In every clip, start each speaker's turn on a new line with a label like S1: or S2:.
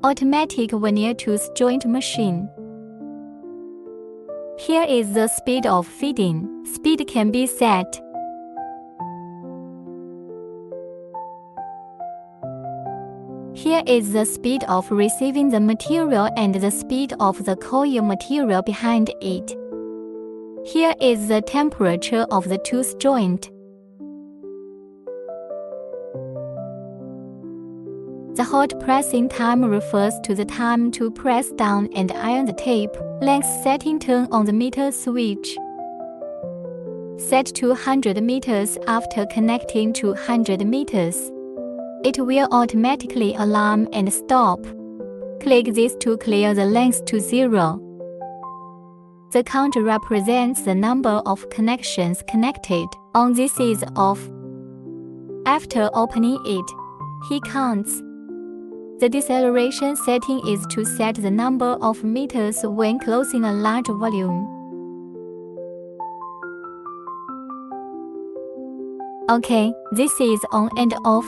S1: Automatic veneer tooth joint machine. Here is the speed of feeding. Speed can be set. Here is the speed of receiving the material and the speed of the coil material behind it. Here is the temperature of the tooth joint. The hot pressing time refers to the time to press down and iron the tape. Length setting turn on the meter switch. Set to 100 meters after connecting to 100 meters. It will automatically alarm and stop. Click this to clear the length to 0. The count represents the number of connections connected. On this is off. After opening it, he counts. The deceleration setting is to set the number of meters when closing a large volume. OK, this is on and off.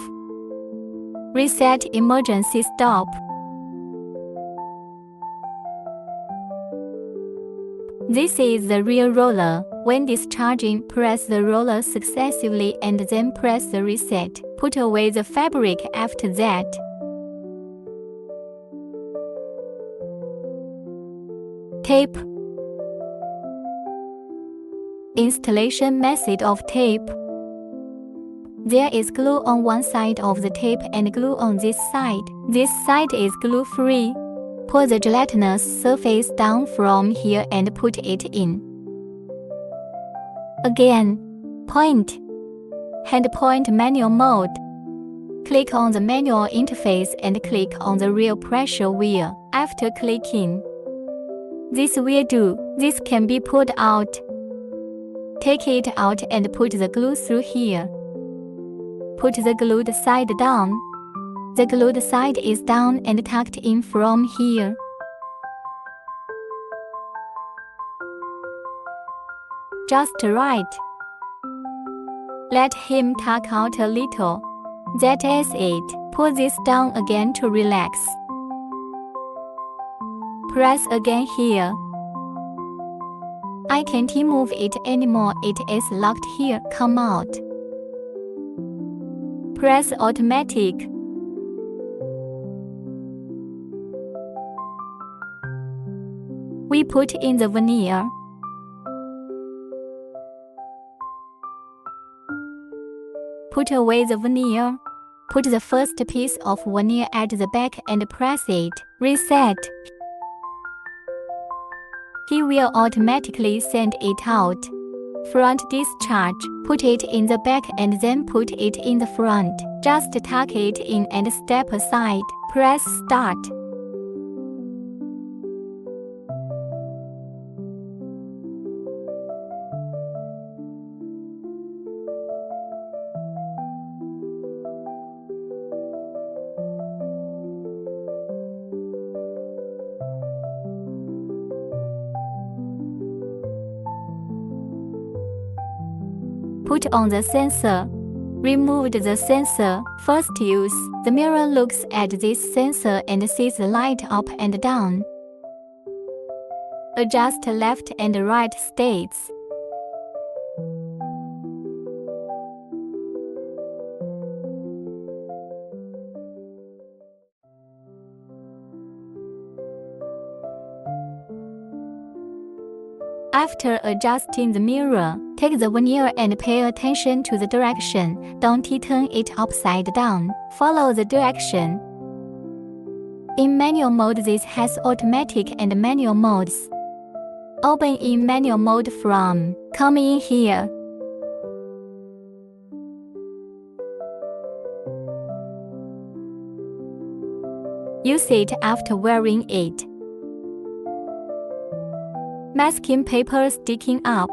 S1: Reset emergency stop. This is the rear roller. When discharging, press the roller successively and then press the reset. Put away the fabric after that. Tape. Installation method of tape. There is glue on one side of the tape and glue on this side. This side is glue-free. Pull the gelatinous surface down from here and put it in. Again, point. Hand point manual mode. Click on the manual interface and click on the rear pressure wheel. After clicking, this will do. This can be pulled out. Take it out and put the glue through here. Put the glued side down. The glued side is down and tucked in from here. Just right. Let him tuck out a little. That is it. Pull this down again to relax. Press again here. I can't move it anymore. It is locked here. Come out. Press automatic. We put in the veneer. Put away the veneer. Put the first piece of veneer at the back and press it. Reset. He will automatically send it out. Front discharge. Put it in the back and then put it in the front. Just tuck it in and step aside. Press start. Put on the sensor. Remove the sensor. First use. The mirror looks at this sensor and sees the light up and down. Adjust left and right states. After adjusting the mirror, take the veneer and pay attention to the direction. Don't turn it upside down. Follow the direction. In manual mode, this has automatic and manual modes. Open in manual mode from. Come in here. Use it after wearing it. Masking paper sticking up.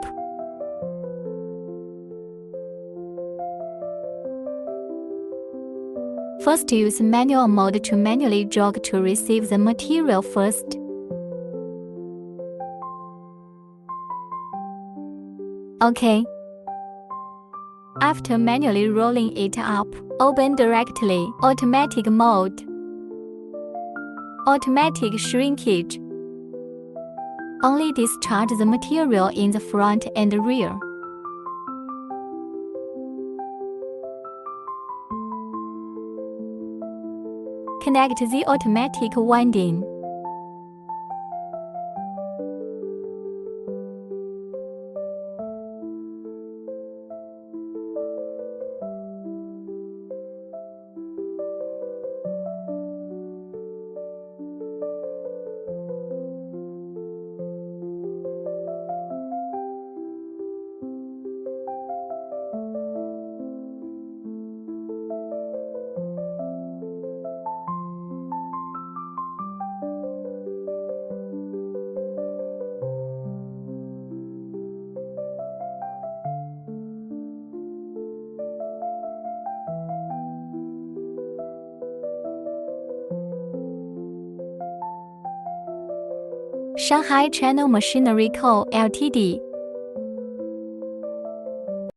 S1: First use manual mode to manually jog to receive the material first. OK. After manually rolling it up, open directly. Automatic mode. Automatic shrinkage. Only discharge the material in the front and rear. Connect the automatic winding. Shanghai Chanho Machinery Co., Ltd.